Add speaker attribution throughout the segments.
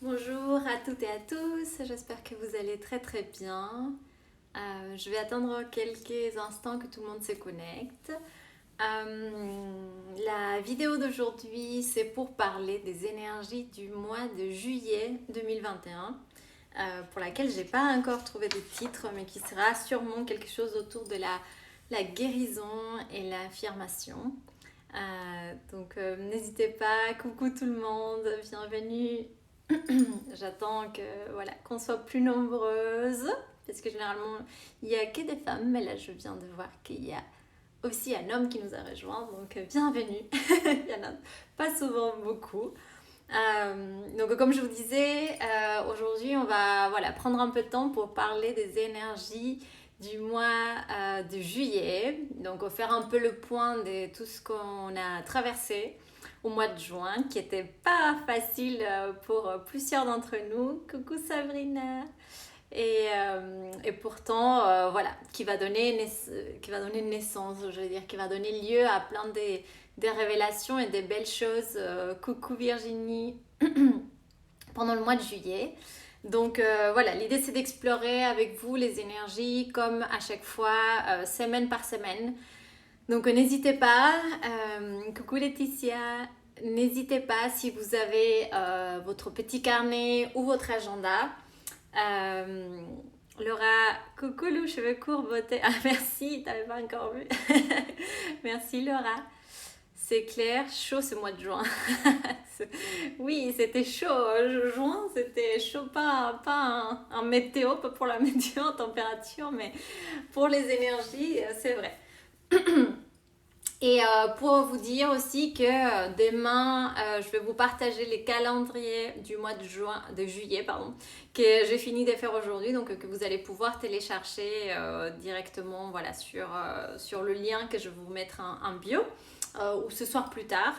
Speaker 1: Bonjour à toutes et à tous, j'espère que vous allez très très bien. Je vais attendre quelques instants que tout le monde se connecte. La vidéo d'aujourd'hui, c'est pour parler des énergies du mois de juillet 2021, pour laquelle j'ai pas encore trouvé de titre, mais qui sera sûrement quelque chose autour de la guérison et l'affirmation. N'hésitez pas, coucou tout le monde, bienvenue. J'attends que voilà qu'on soit plus nombreuses parce que généralement il n'y a que des femmes, mais là je viens de voir qu'il y a aussi un homme qui nous a rejoint, donc bienvenue. Il y en a pas souvent beaucoup. Donc comme je vous disais, aujourd'hui on va voilà, prendre un peu de temps pour parler des énergies du mois de juillet. Donc faire un peu le point de tout ce qu'on a traversé au mois de juin, qui n'était pas facile pour plusieurs d'entre nous. Coucou Sabrina. Et pourtant, voilà, qui va donner naissance, je veux dire, qui va donner lieu à plein des révélations et des belles choses. Coucou Virginie, pendant le mois de juillet. Donc voilà, l'idée c'est d'explorer avec vous les énergies comme à chaque fois, semaine par semaine. Donc n'hésitez pas, coucou Laetitia, n'hésitez pas si vous avez votre petit carnet ou votre agenda. Euh, Laura, coucou Lou, cheveux courts, beauté. Ah merci, t'avais pas encore vu. Merci Laura. C'est clair, chaud ce mois de juin. Oui, c'était chaud. Juin, c'était chaud, pas un météo, pas pour la météo en température, mais pour les énergies, c'est vrai. Et pour vous dire aussi que demain, je vais vous partager les calendriers du mois de juillet, pardon, que j'ai fini de faire aujourd'hui, donc que vous allez pouvoir télécharger directement, voilà, sur le lien que je vais vous mettre en bio, ou ce soir plus tard.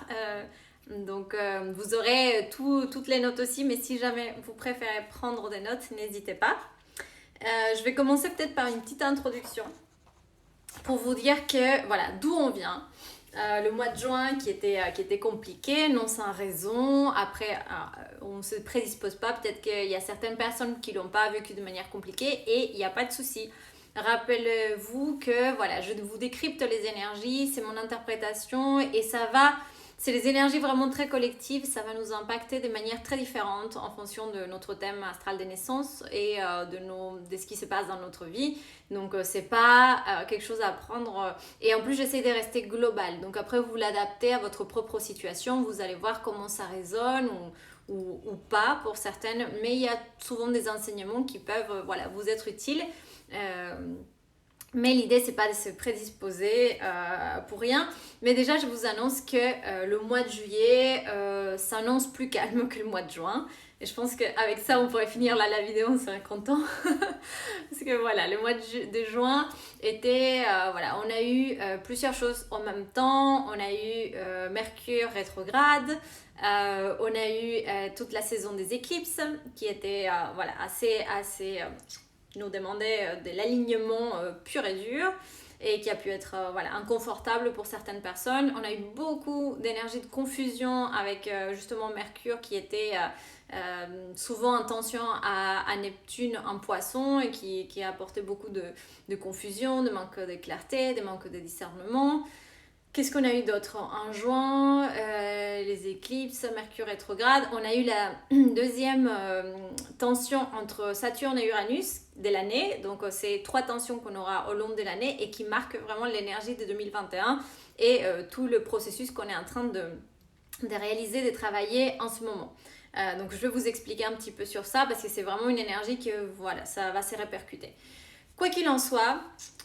Speaker 1: Vous aurez toutes les notes aussi, mais si jamais vous préférez prendre des notes, n'hésitez pas. Je vais commencer peut-être par une petite introduction pour vous dire que voilà d'où on vient. Le mois de juin qui était compliqué, non sans raison. Après, on ne se prédispose pas. Peut-être qu'il y a certaines personnes qui ne l'ont pas vécu de manière compliquée et il n'y a pas de souci. Rappelez-vous que voilà, je vous décrypte les énergies, c'est mon interprétation et ça va. C'est les énergies vraiment très collectives, ça va nous impacter de manière très différente en fonction de notre thème astral des naissances et de ce qui se passe dans notre vie. Donc c'est pas quelque chose à prendre. Et en plus j'essaie de rester global. Donc après vous l'adaptez à votre propre situation, vous allez voir comment ça résonne ou pas pour certaines. Mais il y a souvent des enseignements qui peuvent voilà, vous être utiles. Mais l'idée, c'est pas de se prédisposer pour rien. Mais déjà, je vous annonce que le mois de juillet s'annonce plus calme que le mois de juin. Et je pense qu'avec ça, on pourrait finir là la vidéo, on serait content. Parce que voilà, le mois de juin était... voilà, on a eu plusieurs choses en même temps. On a eu Mercure rétrograde. On a eu toute la saison des éclipses qui était voilà, assez qui nous demandait de l'alignement pur et dur et qui a pu être voilà, inconfortable pour certaines personnes. On a eu beaucoup d'énergie de confusion avec justement Mercure qui était souvent en tension à Neptune en poisson et qui a apporté beaucoup de confusion, de manque de clarté, de manque de discernement. Qu'est-ce qu'on a eu d'autre en juin? Les éclipses, Mercure rétrograde. On a eu la deuxième tension entre Saturne et Uranus de l'année. Donc, c'est 3 tensions qu'on aura au long de l'année et qui marquent vraiment l'énergie de 2021 et tout le processus qu'on est en train de réaliser, de travailler en ce moment. Donc, je vais vous expliquer un petit peu sur ça parce que c'est vraiment une énergie que, voilà, ça va se répercuter. Quoi qu'il en soit,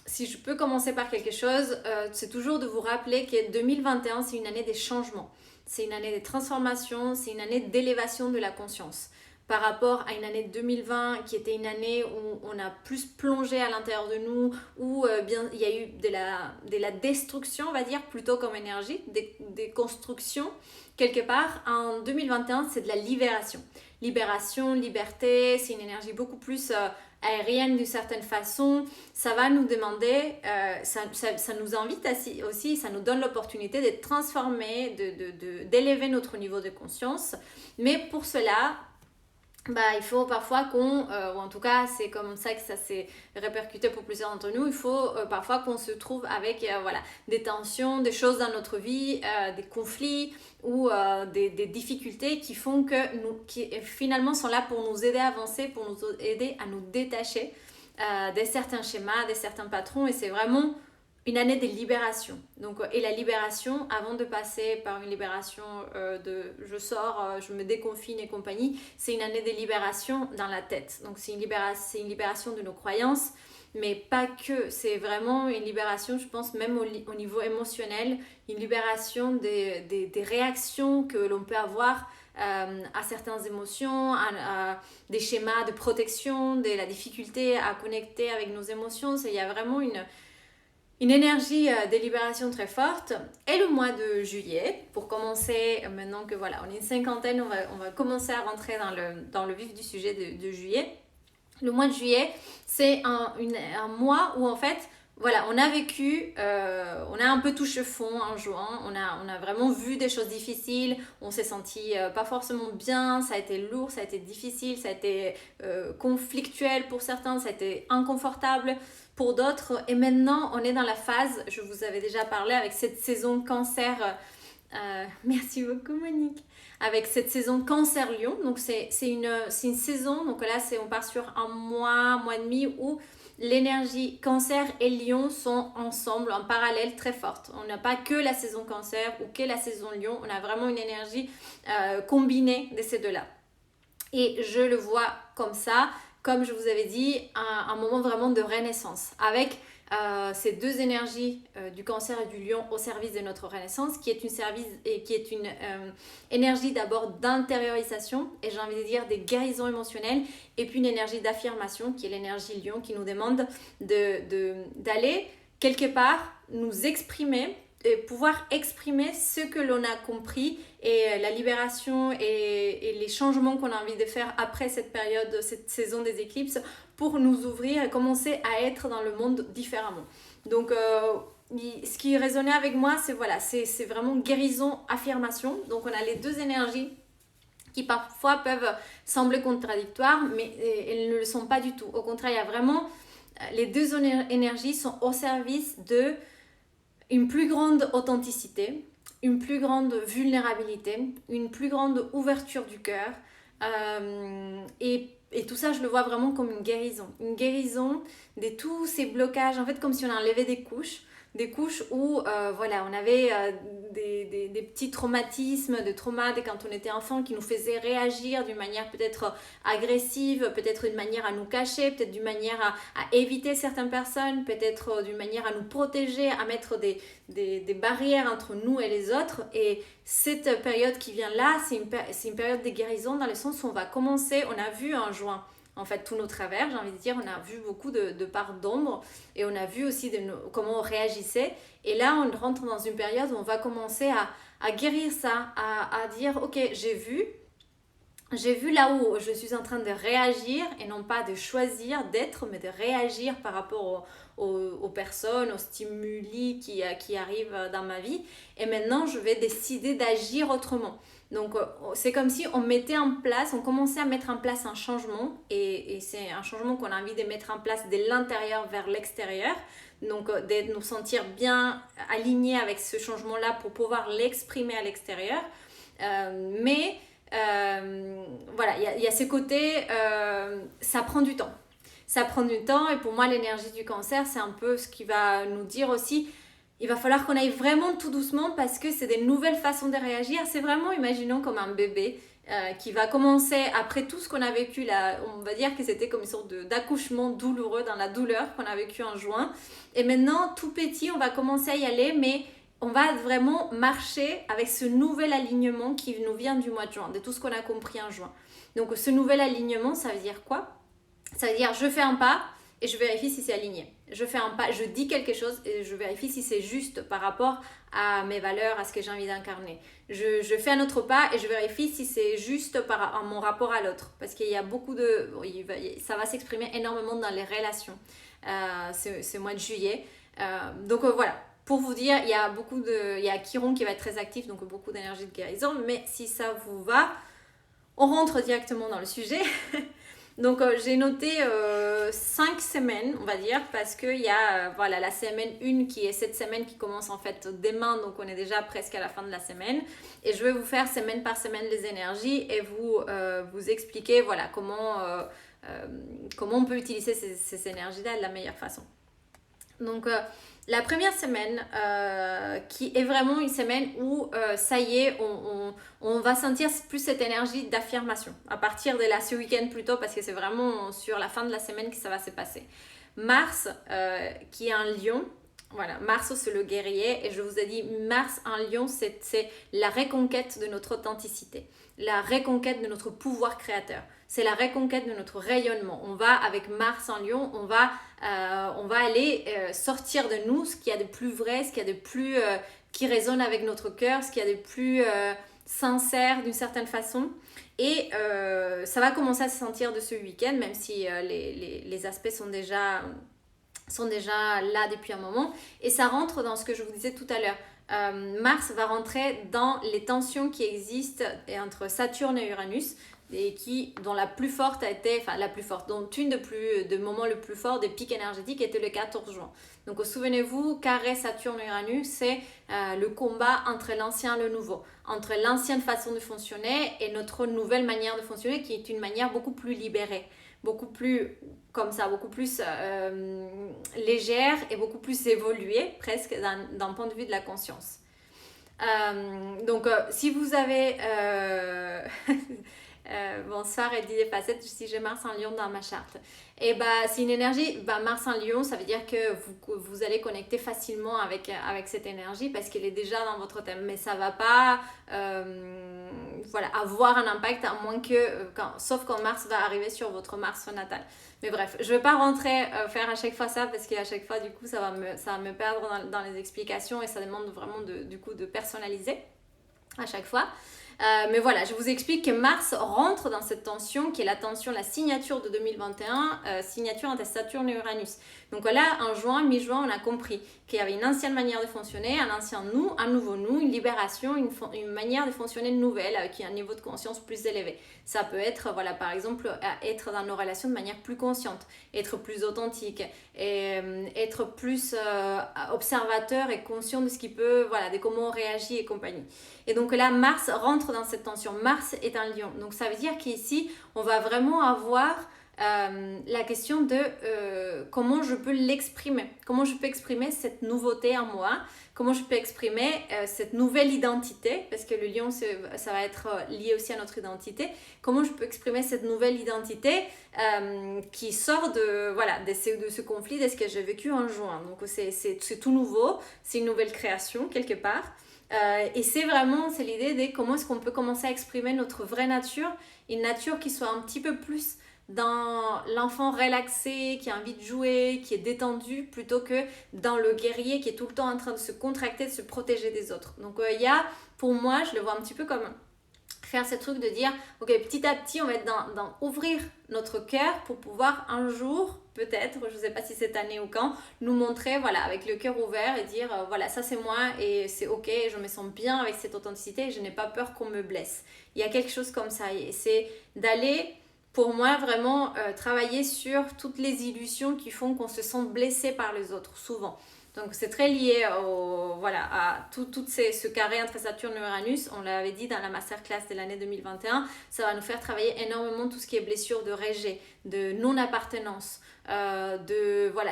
Speaker 1: si je peux commencer par quelque chose, c'est toujours de vous rappeler que 2021, c'est une année des changements. C'est une année des transformations, c'est une année d'élévation de la conscience. Par rapport à une année 2020 qui était une année où on a plus plongé à l'intérieur de nous, où bien, il y a eu de la destruction, on va dire, plutôt comme énergie, des constructions. Quelque part, en 2021, c'est de la libération. Libération, liberté, c'est une énergie beaucoup plus aérienne d'une certaine façon. Ça va nous demander, ça nous invite aussi, ça nous donne l'opportunité de transformer, d'élever notre niveau de conscience. Mais pour cela, il faut parfois ou en tout cas c'est comme ça que ça s'est répercuté pour plusieurs d'entre nous, il faut parfois qu'on se trouve avec des tensions, des choses dans notre vie, des conflits ou des difficultés qui font qui finalement sont là pour nous aider à avancer, pour nous aider à nous détacher de certains schémas, de certains patrons, et c'est vraiment une année de libération. Donc, et la libération, avant de passer par une libération de je sors, je me déconfine et compagnie, c'est une année de libération dans la tête. Donc c'est une libération de nos croyances, mais pas que. C'est vraiment une libération, je pense, même au niveau émotionnel, une libération des réactions que l'on peut avoir à certaines émotions, à des schémas de protection, de la difficulté à connecter avec nos émotions. Il y a vraiment une énergie de libération très forte. Et le mois de juillet, pour commencer, maintenant que voilà, on est une cinquantaine, on va commencer à rentrer dans le vif du sujet de juillet. Le mois de juillet, c'est un mois où en fait, voilà, on a vécu, on a un peu touché fond en juin, on a vraiment vu des choses difficiles, on s'est senti pas forcément bien, ça a été lourd, ça a été difficile, ça a été conflictuel pour certains, ça a été inconfortable pour d'autres. Et maintenant, on est dans la phase, je vous avais déjà parlé avec cette saison cancer. Merci beaucoup Monique. Avec cette saison Cancer Lion, donc c'est une saison, donc là on part sur un mois et demi où l'énergie Cancer et Lion sont ensemble, en parallèle très forte. On n'a pas que la saison Cancer ou que la saison Lion, on a vraiment une énergie combinée de ces deux-là. Et je le vois comme ça, comme je vous avais dit, un moment vraiment de renaissance avec ces deux énergies du cancer et du lion au service de notre renaissance, qui est une énergie d'abord d'intériorisation, et j'ai envie de dire des guérisons émotionnelles, et puis une énergie d'affirmation, qui est l'énergie lion, qui nous demande d'aller quelque part nous exprimer, et pouvoir exprimer ce que l'on a compris et la libération et les changements qu'on a envie de faire après cette période, cette saison des éclipses, pour nous ouvrir et commencer à être dans le monde différemment. Donc ce qui résonnait avec moi, c'est vraiment guérison, affirmation. Donc on a les deux énergies qui parfois peuvent sembler contradictoires, mais elles ne le sont pas du tout. Au contraire, il y a vraiment les deux énergies sont au service de une plus grande authenticité, une plus grande vulnérabilité, une plus grande ouverture du cœur. Et tout ça, je le vois vraiment comme une guérison. Une guérison de tous ces blocages, en fait, comme si on enlevait des couches où on avait des petits traumatismes, des traumas de quand on était enfant qui nous faisaient réagir d'une manière peut-être agressive, peut-être d'une manière à nous cacher, peut-être d'une manière à éviter certaines personnes, peut-être d'une manière à nous protéger, à mettre des barrières entre nous et les autres. Et cette période qui vient là, c'est une période de guérison dans le sens où on a vu en juin en fait tous nos travers, j'ai envie de dire, on a vu beaucoup de parts d'ombre et on a vu aussi comment on réagissait. Et là, on rentre dans une période où on va commencer à guérir ça, à dire, ok, j'ai vu là où je suis en train de réagir et non pas de choisir d'être, mais de réagir par rapport aux personnes, aux stimuli qui arrivent dans ma vie. Et maintenant, je vais décider d'agir autrement. Donc, c'est comme si on commençait à mettre en place un changement, et c'est un changement qu'on a envie de mettre en place de l'intérieur vers l'extérieur. Donc, de nous sentir bien alignés avec ce changement-là pour pouvoir l'exprimer à l'extérieur. Mais il y a ce côté, ça prend du temps. Ça prend du temps, et pour moi, l'énergie du cancer, c'est un peu ce qui va nous dire aussi, il va falloir qu'on aille vraiment tout doucement parce que c'est des nouvelles façons de réagir. C'est vraiment, imaginons comme un bébé qui va commencer, après tout ce qu'on a vécu là, on va dire que c'était comme une sorte d'accouchement douloureux, dans la douleur qu'on a vécu en juin. Et maintenant, tout petit, on va commencer à y aller, mais on va vraiment marcher avec ce nouvel alignement qui nous vient du mois de juin, de tout ce qu'on a compris en juin. Donc ce nouvel alignement, ça veut dire quoi? Ça veut dire je fais un pas et je vérifie si c'est aligné. Je fais un pas, je dis quelque chose et je vérifie si c'est juste par rapport à mes valeurs, à ce que j'ai envie d'incarner. Je fais un autre pas et je vérifie si c'est juste par mon rapport à l'autre. Parce qu'il y a ça va s'exprimer énormément dans les relations ce mois de juillet. Donc voilà. Pour vous dire, il y a Chiron qui va être très actif, donc beaucoup d'énergie de guérison. Mais si ça vous va, on rentre directement dans le sujet. Donc j'ai noté 5 semaines, on va dire, parce qu'il y a voilà, la semaine 1 qui est cette semaine qui commence en fait demain, donc on est déjà presque à la fin de la semaine. Et je vais vous faire semaine par semaine les énergies et vous expliquer voilà, comment on peut utiliser ces énergies-là de la meilleure façon. Donc la première semaine qui est vraiment une semaine où ça y est, on va sentir plus cette énergie d'affirmation à partir de là, ce week-end plutôt, parce que c'est vraiment sur la fin de la semaine que ça va se passer. Mars qui est un lion. Voilà, Mars c'est le guerrier et je vous ai dit Mars en lion c'est la reconquête de notre authenticité, la reconquête de notre pouvoir créateur, c'est la reconquête de notre rayonnement. On va avec Mars en lion, on va aller sortir de nous ce qu'il y a de plus vrai, ce qu'il y a de plus qui résonne avec notre cœur, ce qu'il y a de plus sincère d'une certaine façon. Et ça va commencer à se sentir de ce week-end, même si les aspects sont déjà là depuis un moment. Et ça rentre dans ce que je vous disais tout à l'heure. Mars va rentrer dans les tensions qui existent entre Saturne et Uranus, et dont la plus forte a été, enfin la plus forte, dont une de moments le plus fort des pics énergétiques était le 14 juin. Donc souvenez-vous, carré Saturne-Uranus, c'est le combat entre l'ancien et le nouveau, entre l'ancienne façon de fonctionner et notre nouvelle manière de fonctionner qui est une manière beaucoup plus libérée, beaucoup plus comme ça, beaucoup plus légère et beaucoup plus évoluée presque d'un point de vue de la conscience. Donc si vous avez bonsoir Eddie des facettes, si j'ai Mars en Lion dans ma charte. Et c'est une énergie, Mars en Lion, ça veut dire que vous allez connecter facilement avec cette énergie parce qu'elle est déjà dans votre thème. Mais ça va pas avoir un impact à moins que, sauf quand Mars va arriver sur votre Mars natal. Mais bref, je vais pas rentrer faire à chaque fois ça parce qu'à chaque fois du coup ça va me perdre dans les explications et ça demande vraiment de personnaliser à chaque fois. Mais voilà, je vous explique que Mars rentre dans cette tension qui est la signature de 2021, signature entre Saturne et Uranus. Donc là, en juin, mi-juin, on a compris qu'il y avait une ancienne manière de fonctionner, un ancien nous, un nouveau nous, une libération, une manière de fonctionner nouvelle qui a un niveau de conscience plus élevé. Ça peut être, par exemple, être dans nos relations de manière plus consciente, être plus authentique, et être plus observateur et conscient de ce qui peut, de comment on réagit et compagnie. Et donc là, Mars rentre dans cette tension. Mars est un lion. Donc ça veut dire qu'ici, on va vraiment avoir la question de comment je peux l'exprimer. Comment je peux exprimer cette nouveauté en moi. Comment je peux exprimer cette nouvelle identité. Parce que le lion, ça va être lié aussi à notre identité. Comment je peux exprimer cette nouvelle identité qui sort de ce conflit, de ce que j'ai vécu en juin. Donc c'est tout nouveau. C'est une nouvelle création quelque part. Et c'est l'idée de comment est-ce qu'on peut commencer à exprimer notre vraie nature, une nature qui soit un petit peu plus dans l'enfant relaxé, qui a envie de jouer, qui est détendu, plutôt que dans le guerrier qui est tout le temps en train de se contracter, de se protéger des autres. Donc il y a, pour moi, je le vois un petit peu comme faire ce truc de dire, ok, petit à petit, on va être dans ouvrir notre cœur pour pouvoir un jour, peut-être, je ne sais pas si cette année ou quand, nous montrer, avec le cœur ouvert et dire, ça c'est moi et c'est ok, je me sens bien avec cette authenticité et je n'ai pas peur qu'on me blesse. Il y a quelque chose comme ça et c'est d'aller, pour moi, vraiment travailler sur toutes les illusions qui font qu'on se sent blessé par les autres, souvent. Donc c'est très lié à tout ce carré entre Saturne et Uranus. On l'avait dit dans la masterclass de l'année 2021, ça va nous faire travailler énormément tout ce qui est blessure de rejet, de non-appartenance,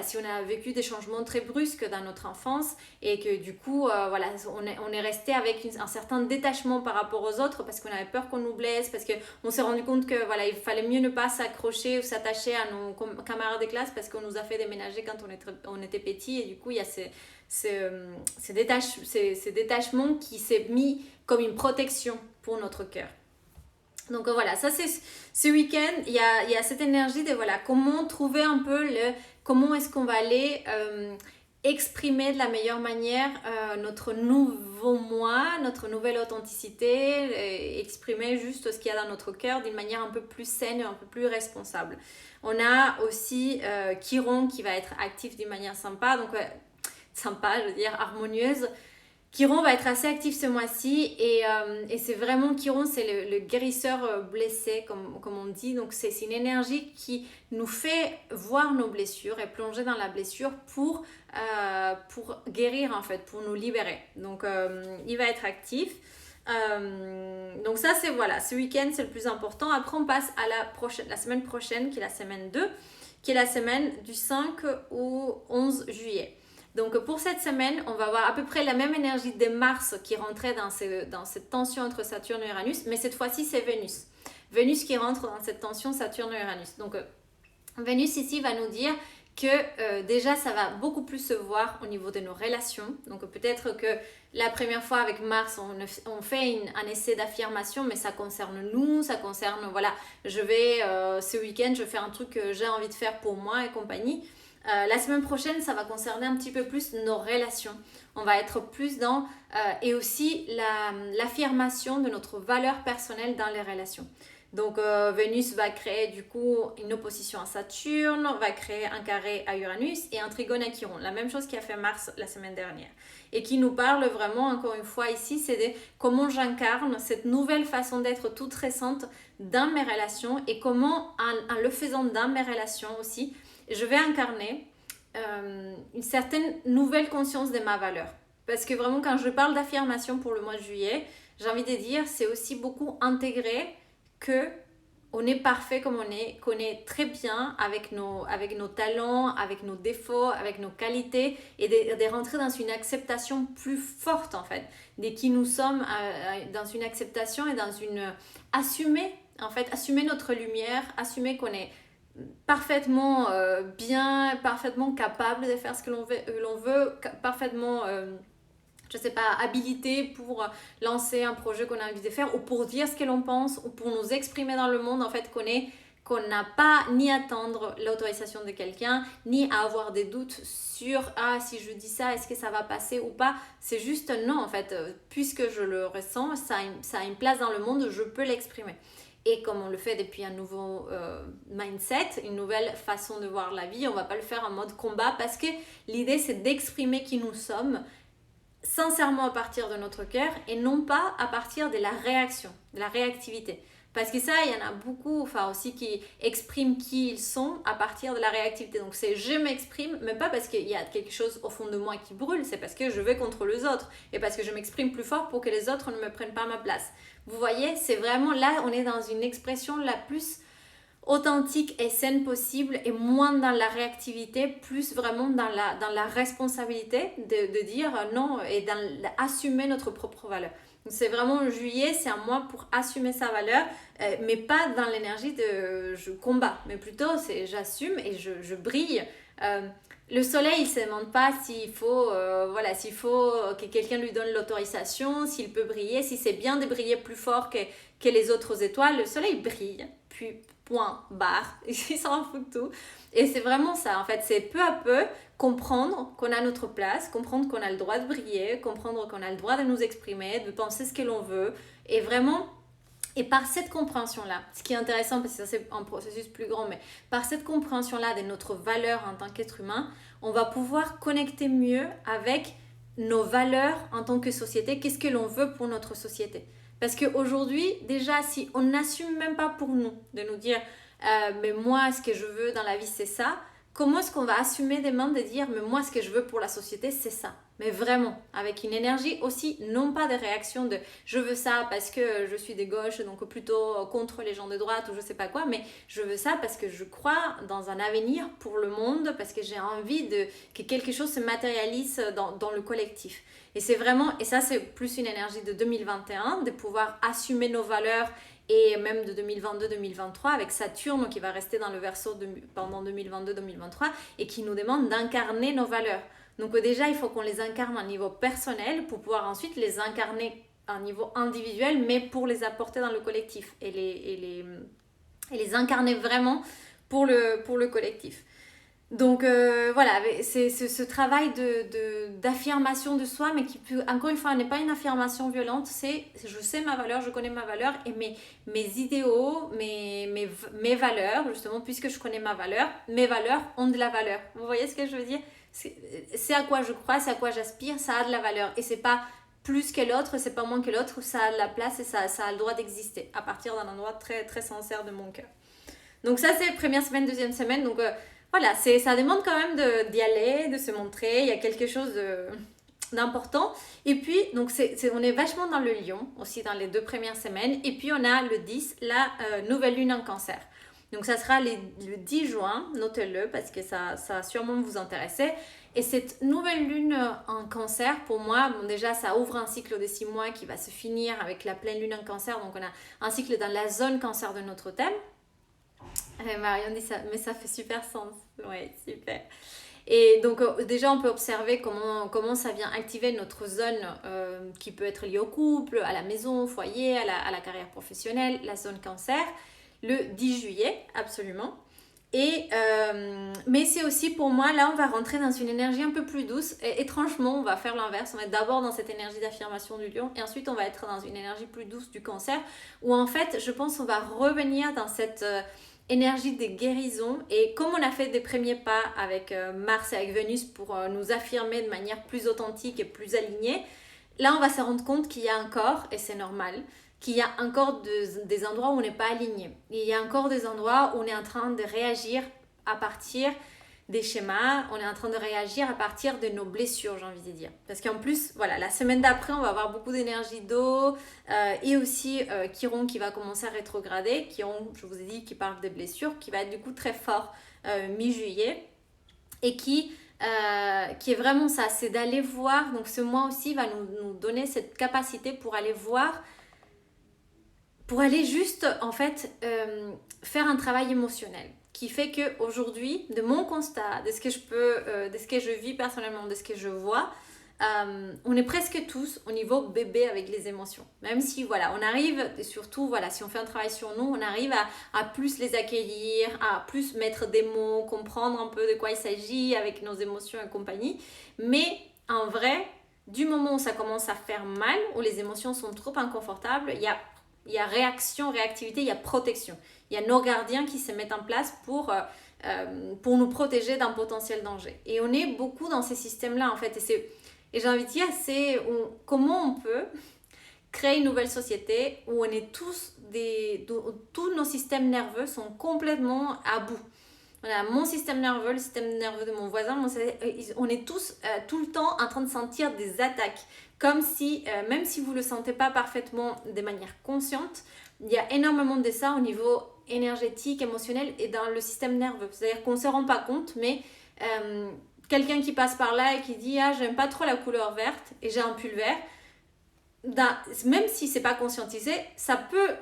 Speaker 1: si on a vécu des changements très brusques dans notre enfance et que du coup on est resté avec un certain détachement par rapport aux autres parce qu'on avait peur qu'on nous blesse, parce qu'on s'est rendu compte que il fallait mieux ne pas s'accrocher ou s'attacher à nos camarades de classe parce qu'on nous a fait déménager quand on était petit et du coup il y a ces détachements qui s'est mis comme une protection pour notre cœur. Donc ça c'est ce week-end, il y a cette énergie de comment trouver un peu comment est-ce qu'on va aller exprimer de la meilleure manière notre nouveau moi, notre nouvelle authenticité, exprimer juste ce qu'il y a dans notre cœur d'une manière un peu plus saine, un peu plus responsable. On a aussi Chiron qui va être actif d'une manière sympa, donc sympa, je veux dire harmonieuse, Chiron va être assez actif ce mois-ci et c'est vraiment Chiron, c'est le guérisseur blessé, comme on dit. Donc c'est une énergie qui nous fait voir nos blessures et plonger dans la blessure pour guérir en fait, pour nous libérer. Donc il va être actif. Donc ça c'est voilà, ce week-end c'est le plus important. Après on passe à la semaine prochaine qui est la semaine 2, qui est la semaine du 5 au 11 juillet. Donc pour cette semaine, on va avoir à peu près la même énergie de Mars qui rentrait dans cette tension entre Saturne et Uranus, mais cette fois-ci c'est Vénus. Vénus qui rentre dans cette tension Saturne et Uranus. Donc Vénus ici va nous dire que déjà ça va beaucoup plus se voir au niveau de nos relations. Donc peut-être que la première fois avec Mars on fait un essai d'affirmation, mais ça concerne nous, ça concerne voilà, ce week-end je fais un truc que j'ai envie de faire pour moi et compagnie. La semaine prochaine, ça va concerner un petit peu plus nos relations. On va être plus dans et aussi l'affirmation de notre valeur personnelle dans les relations. Donc Vénus va créer du coup une opposition à Saturne, va créer un carré à Uranus et un trigone à Chiron. La même chose qui a fait Mars la semaine dernière. Et qui nous parle vraiment, encore une fois ici, c'est de comment j'incarne cette nouvelle façon d'être toute récente dans mes relations et comment en le faisant dans mes relations aussi, je vais incarner une certaine nouvelle conscience de ma valeur. Parce que vraiment, quand je parle d'affirmation pour le mois de juillet, j'ai envie de dire, c'est aussi beaucoup intégrer que on est parfait comme on est, qu'on est très bien avec nos talents, avec nos défauts, avec nos qualités et de rentrer dans une acceptation plus forte en fait, de qui nous sommes, dans une acceptation et dans une... assumer notre lumière, assumer qu'on est parfaitement bien, parfaitement capable de faire ce que l'on veut, parfaitement, je sais pas, habilité pour lancer un projet qu'on a envie de faire ou pour dire ce que l'on pense ou pour nous exprimer dans le monde, en fait, qu'on n'a pas ni à attendre l'autorisation de quelqu'un, ni à avoir des doutes sur « Ah, si je dis ça, est-ce que ça va passer ou pas ?» C'est juste non, en fait, puisque je le ressens, ça a une place dans le monde, je peux l'exprimer. Et comme on le fait depuis un nouveau mindset, une nouvelle façon de voir la vie, on ne va pas le faire en mode combat parce que l'idée c'est d'exprimer qui nous sommes sincèrement à partir de notre cœur et non pas à partir de la réaction, de la réactivité. Parce que ça, il y en a beaucoup enfin aussi qui expriment qui ils sont à partir de la réactivité. Donc c'est je m'exprime, mais pas parce qu'il y a quelque chose au fond de moi qui brûle, c'est parce que je vais contre les autres et parce que je m'exprime plus fort pour que les autres ne me prennent pas ma place. Vous voyez, c'est vraiment là, on est dans une expression la plus authentique et saine possible et moins dans la réactivité, plus vraiment dans la responsabilité de dire non et d'assumer notre propre valeur. Donc c'est vraiment juillet, c'est un mois pour assumer sa valeur, mais pas dans l'énergie de je combats, mais plutôt c'est j'assume et je brille. Le soleil, il ne se demande pas s'il faut que quelqu'un lui donne l'autorisation, s'il peut briller, si c'est bien de briller plus fort que les autres étoiles. Le soleil brille, puis point, barre, il s'en fout de tout. Et c'est vraiment ça, en fait, c'est peu à peu comprendre qu'on a notre place, comprendre qu'on a le droit de briller, comprendre qu'on a le droit de nous exprimer, de penser ce que l'on veut, et vraiment... Et par cette compréhension-là, ce qui est intéressant, parce que ça c'est un processus plus grand, mais par cette compréhension-là de notre valeur en tant qu'être humain, on va pouvoir connecter mieux avec nos valeurs en tant que société. Qu'est-ce que l'on veut pour notre société? Parce qu'aujourd'hui, déjà, si on n'assume même pas pour nous de nous dire mais moi, ce que je veux dans la vie, c'est ça, comment est-ce qu'on va assumer demain de dire mais moi, ce que je veux pour la société, c'est ça? Mais vraiment, avec une énergie aussi, non pas de réaction de je veux ça parce que je suis de gauche, donc plutôt contre les gens de droite ou je sais pas quoi, mais je veux ça parce que je crois dans un avenir pour le monde, parce que j'ai envie que quelque chose se matérialise dans le collectif. Et c'est vraiment, et ça c'est plus une énergie de 2021, de pouvoir assumer nos valeurs et même de 2022-2023 avec Saturne qui va rester dans le Verseau pendant 2022-2023 et qui nous demande d'incarner nos valeurs. Donc déjà, il faut qu'on les incarne à un niveau personnel pour pouvoir ensuite les incarner à un niveau individuel, mais pour les apporter dans le collectif et les incarner vraiment pour le collectif. Donc voilà, c'est ce travail d'affirmation de soi, mais qui peut, encore une fois, n'est pas une affirmation violente, c'est je sais ma valeur, je connais ma valeur et mes idéaux, mes valeurs, justement, puisque je connais ma valeur, mes valeurs ont de la valeur. Vous voyez ce que je veux dire? C'est à quoi je crois, c'est à quoi j'aspire, ça a de la valeur. Et c'est pas plus que l'autre, c'est pas moins que l'autre, ça a de la place et ça a le droit d'exister à partir d'un endroit très, très sincère de mon cœur. Donc ça, c'est première semaine, deuxième semaine. Donc voilà, ça demande quand même d'y aller, de se montrer. Il y a quelque chose d'important. Et puis, donc on est vachement dans le lion aussi dans les 2 premières semaines. Et puis, on a le 10, la nouvelle lune en cancer. Donc ça sera le 10 juin, notez-le parce que ça va sûrement vous intéresser. Et cette nouvelle lune en cancer, pour moi, bon, déjà ça ouvre un cycle de 6 mois qui va se finir avec la pleine lune en cancer. Donc on a un cycle dans la zone cancer de notre thème. Marion dit ça, mais ça fait super sens. Ouais, super. Et donc déjà on peut observer comment ça vient activer notre zone qui peut être liée au couple, à la maison, au foyer, à la carrière professionnelle, la zone cancer, le 10 juillet, absolument. Mais c'est aussi pour moi, là on va rentrer dans une énergie un peu plus douce. Et étrangement, on va faire l'inverse. On va être d'abord dans cette énergie d'affirmation du lion et ensuite on va être dans une énergie plus douce du cancer où en fait, je pense on va revenir dans cette énergie des guérisons. Et comme on a fait des premiers pas avec Mars et avec Vénus pour nous affirmer de manière plus authentique et plus alignée, là on va se rendre compte qu'il y a encore, et c'est normal, qu'il y a encore des endroits où on n'est pas aligné. Il y a encore des endroits où on est en train de réagir à partir des schémas, on est en train de réagir à partir de nos blessures, j'ai envie de dire. Parce qu'en plus, voilà, la semaine d'après, on va avoir beaucoup d'énergie d'eau et aussi Chiron qui va commencer à rétrograder. Chiron, je vous ai dit, qui parle des blessures, qui va être du coup très fort mi-juillet et qui est vraiment ça, c'est d'aller voir. Donc ce mois aussi va nous donner cette capacité pour aller voir, pour aller juste en fait faire un travail émotionnel qui fait qu'aujourd'hui, de mon constat, de ce que je vis personnellement, de ce que je vois, on est presque tous au niveau bébé avec les émotions. Même si voilà, on arrive, et surtout voilà, si on fait un travail sur nous, on arrive à plus les accueillir, à plus mettre des mots, comprendre un peu de quoi il s'agit avec nos émotions et compagnie. Mais en vrai, du moment où ça commence à faire mal, où les émotions sont trop inconfortables, il y a réaction, réactivité, il y a protection. Il y a nos gardiens qui se mettent en place pour nous protéger d'un potentiel danger. Et on est beaucoup dans ces systèmes-là, en fait. Et j'ai envie de dire, comment on peut créer une nouvelle société où on est tous nos systèmes nerveux sont complètement à bout. Voilà, mon système nerveux, le système nerveux de mon voisin, on est tous tout le temps en train de sentir des attaques. Comme si, même si vous ne le sentez pas parfaitement de manière consciente, il y a énormément de ça au niveau énergétique, émotionnel et dans le système nerveux. C'est-à-dire qu'on ne se rend pas compte, mais quelqu'un qui passe par là et qui dit « Ah, j'aime pas trop la couleur verte et j'ai un pull vert », même si c'est pas conscientisé,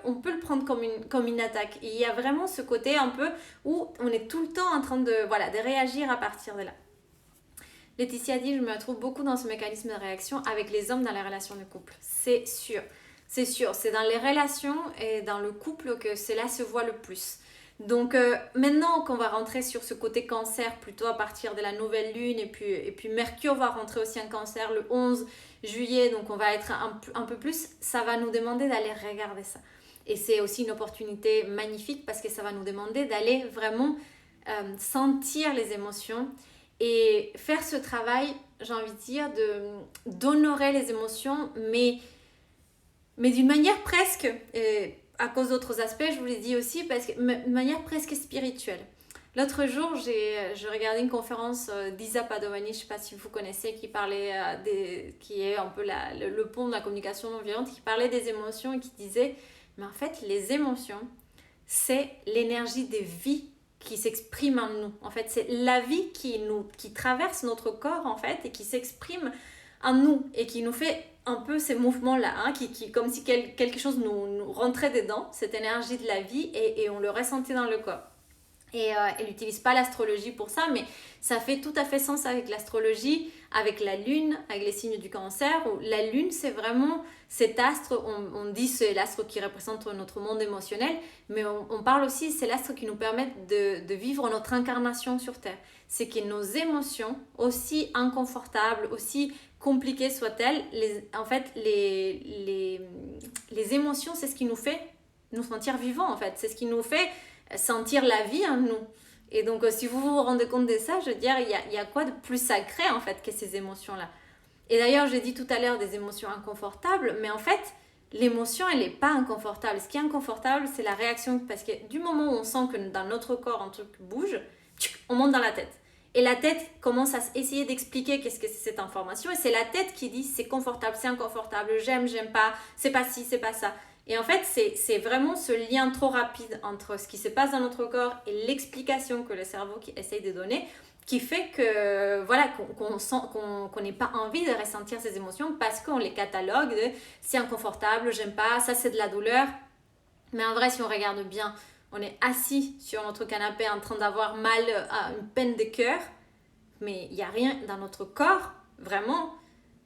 Speaker 1: on peut le prendre comme une attaque. Et il y a vraiment ce côté un peu où on est tout le temps en train de réagir à partir de là. Laetitia dit, je me retrouve beaucoup dans ce mécanisme de réaction avec les hommes dans les relations de couple. C'est sûr, c'est dans les relations et dans le couple que cela se voit le plus. Donc maintenant qu'on va rentrer sur ce côté cancer plutôt à partir de la nouvelle lune et puis Mercure va rentrer aussi en cancer le 11 juillet, donc on va être un peu plus, ça va nous demander d'aller regarder ça. Et c'est aussi une opportunité magnifique parce que ça va nous demander d'aller vraiment sentir les émotions et faire ce travail, j'ai envie de dire, d'honorer les émotions, mais d'une manière presque, à cause d'autres aspects, je vous l'ai dit aussi, parce que de manière presque spirituelle. L'autre jour, je regardais une conférence d'Isa Padovani, je ne sais pas si vous connaissez, qui parlait qui est un peu le pont de la communication non violente, qui parlait des émotions et qui disait, mais en fait, les émotions, c'est l'énergie des vies qui s'exprime en nous. En fait, c'est la vie qui traverse notre corps, en fait, et qui s'exprime en nous, et qui nous fait un peu ces mouvements-là, hein, qui comme si quelque chose nous rentrait dedans, cette énergie de la vie, et on le ressentait dans le corps. Et elle n'utilise pas l'astrologie pour ça, mais ça fait tout à fait sens avec l'astrologie, avec la lune, avec les signes du cancer, où la lune, c'est vraiment cet astre, on dit c'est l'astre qui représente notre monde émotionnel, mais on parle aussi, c'est l'astre qui nous permet de vivre notre incarnation sur Terre. C'est que nos émotions, aussi inconfortables, aussi compliquées soient-elles, en fait, les émotions, c'est ce qui nous fait nous sentir vivants, en fait. C'est ce qui nous fait sentir la vie en nous. Et donc, si vous vous rendez compte de ça, je veux dire, il y a quoi de plus sacré, en fait, que ces émotions-là? Et d'ailleurs, j'ai dit tout à l'heure des émotions inconfortables, mais en fait, l'émotion, elle n'est pas inconfortable. Ce qui est inconfortable, c'est la réaction, parce que du moment où on sent que dans notre corps, un truc bouge, on monte dans la tête. Et la tête commence à essayer d'expliquer qu'est-ce que c'est cette information. Et c'est la tête qui dit c'est confortable, c'est inconfortable, j'aime, j'aime pas, c'est pas ci, c'est pas ça. Et en fait, c'est vraiment ce lien trop rapide entre ce qui se passe dans notre corps et l'explication que le cerveau qui essaye de donner qui fait que voilà qu'on n'ait pas envie de ressentir ces émotions parce qu'on les catalogue de c'est inconfortable, j'aime pas, ça c'est de la douleur. Mais en vrai, si on regarde bien, on est assis sur notre canapé en train d'avoir mal à une peine de cœur, mais il n'y a rien dans notre corps, vraiment.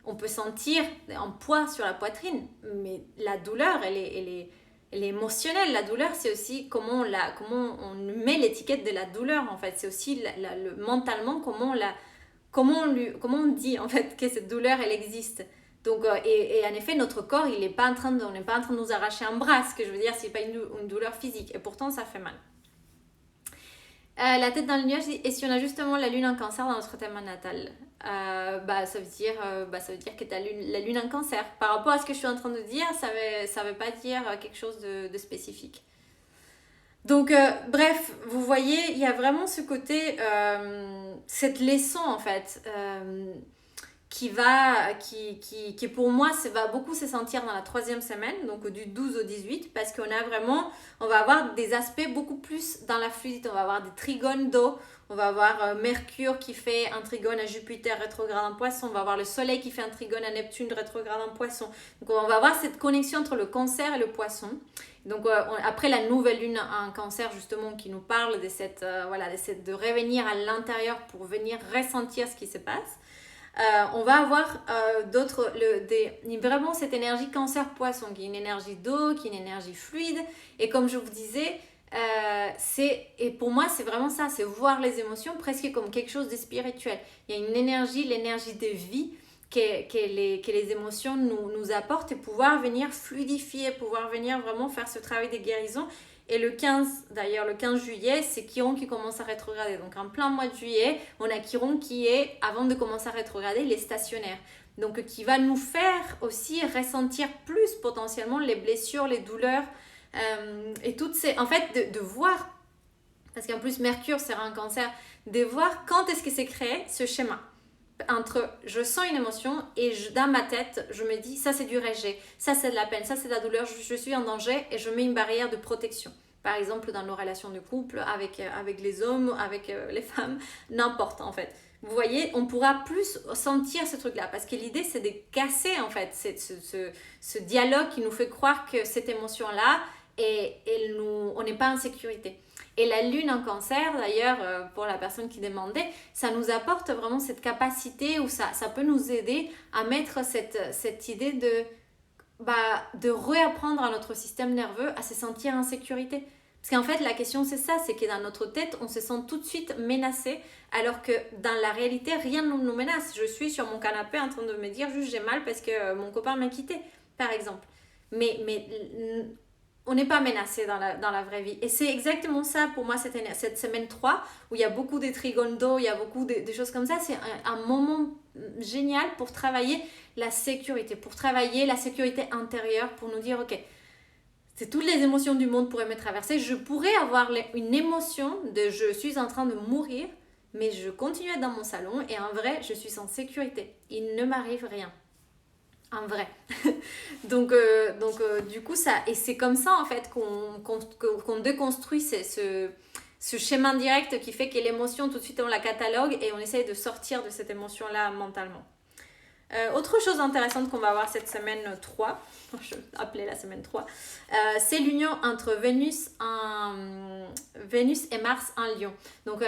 Speaker 1: On peut sentir un poids sur la poitrine, mais la douleur, elle est émotionnelle. La douleur, c'est aussi comment on met l'étiquette de la douleur, en fait. C'est aussi mentalement comment on dit, en fait, que cette douleur, elle existe. Donc, et en effet, notre corps, on n'est pas en train de nous arracher un bras. Ce que je veux dire, c'est pas une douleur physique. Et pourtant, ça fait mal. La tête dans le nuage, et si on a justement la lune en cancer dans notre thème natal, ça veut dire que tu as la lune en cancer. Par rapport à ce que je suis en train de dire, ça veut pas dire quelque chose de spécifique. Donc, bref, vous voyez, il y a vraiment ce côté, cette leçon en fait, qui pour moi va beaucoup se sentir dans la 3e semaine, donc du 12 au 18, parce on va avoir des aspects beaucoup plus dans la fluidité. On va avoir des trigones d'eau, on va avoir Mercure qui fait un trigone à Jupiter rétrograde en Poisson, on va avoir le Soleil qui fait un trigone à Neptune rétrograde en Poisson. Donc on va avoir cette connexion entre le Cancer et le Poisson. Donc après la nouvelle lune en Cancer justement qui nous parle de revenir à l'intérieur pour venir ressentir ce qui se passe. On va avoir vraiment cette énergie cancer-poisson qui est une énergie d'eau, qui est une énergie fluide. Et comme je vous disais, et pour moi c'est vraiment ça, c'est voir les émotions presque comme quelque chose de spirituel. Il y a une énergie, l'énergie de vie que les émotions nous apportent et pouvoir venir fluidifier, pouvoir venir vraiment faire ce travail de guérison. Et le 15 juillet, c'est Chiron qui commence à rétrograder. Donc en plein mois de juillet, on a Chiron qui est, avant de commencer à rétrograder, les stationnaires. Donc qui va nous faire aussi ressentir plus potentiellement les blessures, les douleurs et toutes ces... En fait, de voir, parce qu'en plus Mercure sera un cancer, de voir quand est-ce que c'est créé ce schéma. Entre je sens une émotion et dans ma tête je me dis ça c'est du rejet, ça c'est de la peine, ça c'est de la douleur, je suis en danger et je mets une barrière de protection. Par exemple dans nos relations de couple, avec les hommes, avec les femmes, n'importe en fait. Vous voyez, on pourra plus sentir ce truc-là parce que l'idée c'est de casser en fait ce dialogue qui nous fait croire que cette émotion-là, on n'est pas en sécurité. Et la lune en cancer, d'ailleurs, pour la personne qui demandait, ça nous apporte vraiment cette capacité où ça peut nous aider à mettre cette idée de réapprendre à notre système nerveux à se sentir en sécurité. Parce qu'en fait, la question c'est ça, c'est que dans notre tête, on se sent tout de suite menacé, alors que dans la réalité, rien ne nous menace. Je suis sur mon canapé en train de me dire juste j'ai mal parce que mon copain m'a quitté, par exemple. Mais on n'est pas menacé dans la vraie vie. Et c'est exactement ça pour moi, cette semaine 3, où il y a beaucoup de trigones d'eau, il y a beaucoup de choses comme ça. C'est un moment génial pour travailler la sécurité, pour travailler la sécurité intérieure, pour nous dire, ok, c'est toutes les émotions du monde pourraient me traverser. Je pourrais avoir une émotion de je suis en train de mourir, mais je continue à être dans mon salon et en vrai, je suis en sécurité. Il ne m'arrive rien. En vrai. donc, du coup, et c'est comme ça en fait qu'on déconstruit ce schéma direct qui fait que l'émotion, tout de suite, on la catalogue et on essaye de sortir de cette émotion-là mentalement. Autre chose intéressante qu'on va avoir cette semaine 3, je appelais la semaine 3, c'est l'union entre Vénus et Mars en Lion. Donc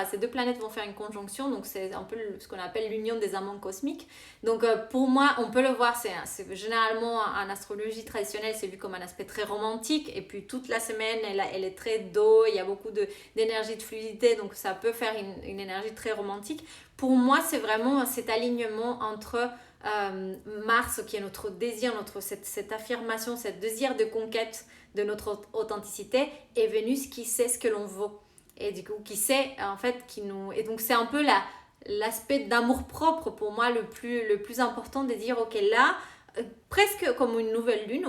Speaker 1: ces deux planètes vont faire une conjonction, donc c'est un peu ce qu'on appelle l'union des amants cosmiques. Donc pour moi, on peut le voir, c'est généralement en astrologie traditionnelle, c'est vu comme un aspect très romantique, et puis toute la semaine, elle est très d'eau, il y a beaucoup d'énergie de fluidité, donc ça peut faire une énergie très romantique. Pour moi, c'est vraiment cet alignement entre Mars, qui est notre désir, cette affirmation, ce désir de conquête de notre authenticité, et Vénus qui sait ce que l'on vaut. Et du coup, qui sait, en fait, et donc c'est un peu l'aspect d'amour-propre pour moi le plus important, de dire ok là, presque comme une nouvelle lune,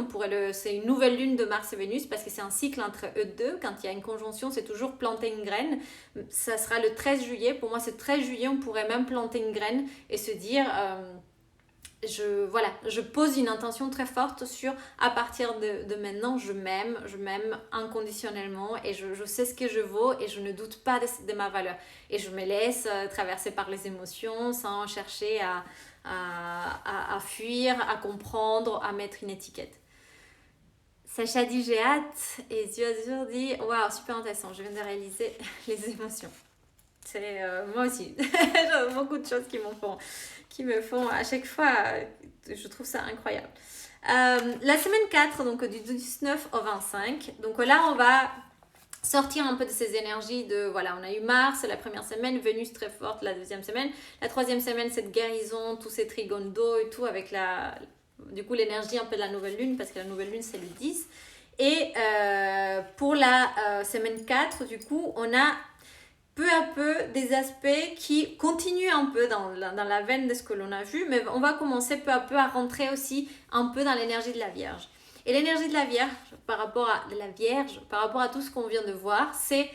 Speaker 1: c'est une nouvelle lune de Mars et Vénus parce que c'est un cycle entre eux deux. Quand il y a une conjonction, c'est toujours planter une graine. Ça sera le 13 juillet. Pour moi, ce 13 juillet, on pourrait même planter une graine et se dire, je pose une intention très forte sur à partir de maintenant, je m'aime inconditionnellement et je sais ce que je vaux et je ne doute pas de ma valeur. Et je me laisse traverser par les émotions sans chercher à fuir, à comprendre, à mettre une étiquette. Sacha dit j'ai hâte et Ziozur dit waouh, super intéressant, je viens de réaliser les émotions. C'est moi aussi, j'ai beaucoup de choses qui me font à chaque fois, je trouve ça incroyable. La semaine 4, donc du 19 au 25, donc là on va sortir un peu de ces énergies de, voilà, on a eu Mars la première semaine, Vénus très forte la deuxième semaine, la troisième semaine cette guérison, tous ces trigones d'eau et tout avec du coup l'énergie un peu de la nouvelle lune parce que la nouvelle lune c'est le 10 et pour la semaine 4 du coup on a peu à peu des aspects qui continuent un peu dans la veine de ce que l'on a vu, mais on va commencer peu à peu à rentrer aussi un peu dans l'énergie de la Vierge. Et l'énergie de la Vierge, par rapport à tout ce qu'on vient de voir, c'est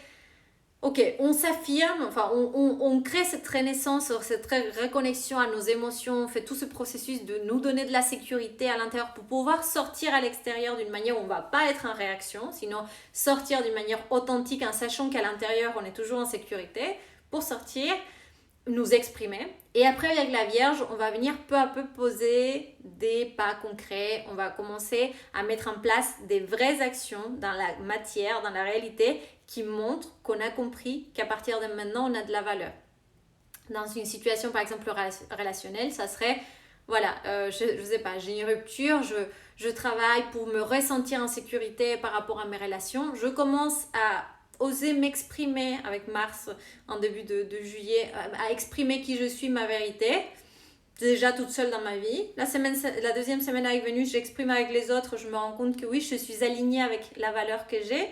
Speaker 1: ok, on s'affirme, enfin on crée cette renaissance, cette reconnexion à nos émotions, on fait tout ce processus de nous donner de la sécurité à l'intérieur pour pouvoir sortir à l'extérieur d'une manière où on ne va pas être en réaction, sinon sortir d'une manière authentique en sachant qu'à l'intérieur on est toujours en sécurité pour sortir, nous exprimer. Et après avec la Vierge, on va venir peu à peu poser des pas concrets, on va commencer à mettre en place des vraies actions dans la matière, dans la réalité qui montrent qu'on a compris qu'à partir de maintenant on a de la valeur. Dans une situation par exemple relationnelle, ça serait voilà, je sais pas, j'ai une rupture, je travaille pour me ressentir en sécurité par rapport à mes relations, je commence à oser m'exprimer avec Mars en début de juillet, à exprimer qui je suis, ma vérité, déjà toute seule dans ma vie. La deuxième semaine avec Vénus, j'exprime avec les autres, je me rends compte que oui, je suis alignée avec la valeur que j'ai.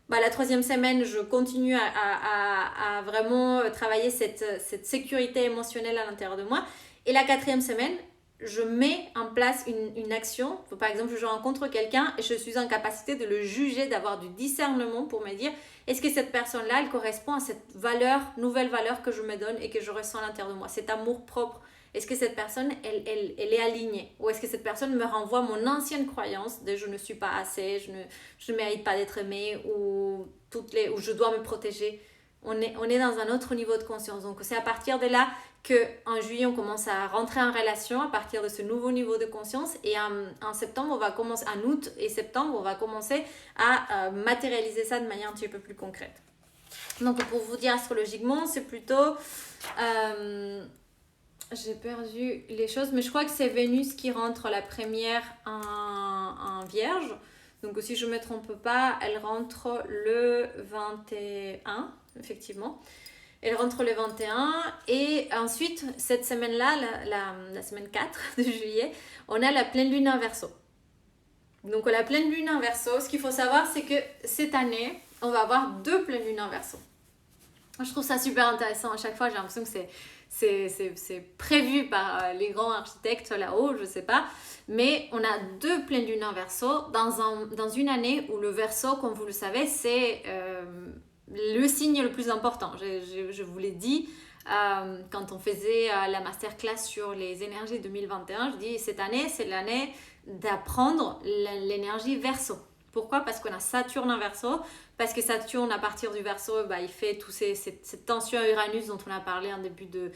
Speaker 1: La troisième semaine, je continue à vraiment travailler cette sécurité émotionnelle à l'intérieur de moi. Et la quatrième semaine, je mets en place une action. Par exemple, je rencontre quelqu'un et je suis en capacité de le juger, d'avoir du discernement pour me dire est-ce que cette personne-là, elle correspond à cette nouvelle valeur que je me donne et que je ressens à l'intérieur de moi, cet amour propre. Est-ce que cette personne, elle est alignée? Ou est-ce que cette personne me renvoie mon ancienne croyance de je ne suis pas assez, je ne mérite pas d'être aimée ou je dois me protéger? On est dans un autre niveau de conscience. Donc c'est à partir de là qu'en juillet, on commence à rentrer en relation à partir de ce nouveau niveau de conscience. Et en septembre, en août et septembre, on va commencer à matérialiser ça de manière un petit peu plus concrète. Donc pour vous dire astrologiquement, c'est plutôt... j'ai perdu les choses, mais je crois que c'est Vénus qui rentre la première en Vierge. Donc si je ne me trompe pas, elle rentre le 21, effectivement. Elle rentre le 21 et ensuite, cette semaine-là, la semaine 4 de juillet, on a la pleine lune en Verseau. Donc la pleine lune en Verseau, ce qu'il faut savoir, c'est que cette année, on va avoir 2 pleines lunes en Verseau. Je trouve ça super intéressant. À chaque fois, j'ai l'impression que c'est prévu par les grands architectes là-haut, je sais pas. Mais on a 2 pleines lunes en Verseau dans une année où le Verseau, comme vous le savez, c'est le signe le plus important. Je vous l'ai dit quand on faisait la masterclass sur les énergies 2021. Je dis cette année, c'est l'année d'apprendre l'énergie Verseau. Pourquoi? Parce qu'on a Saturne en Verseau, parce que Saturne à partir du Verseau, il fait toute cette tension à Uranus dont on a parlé en début de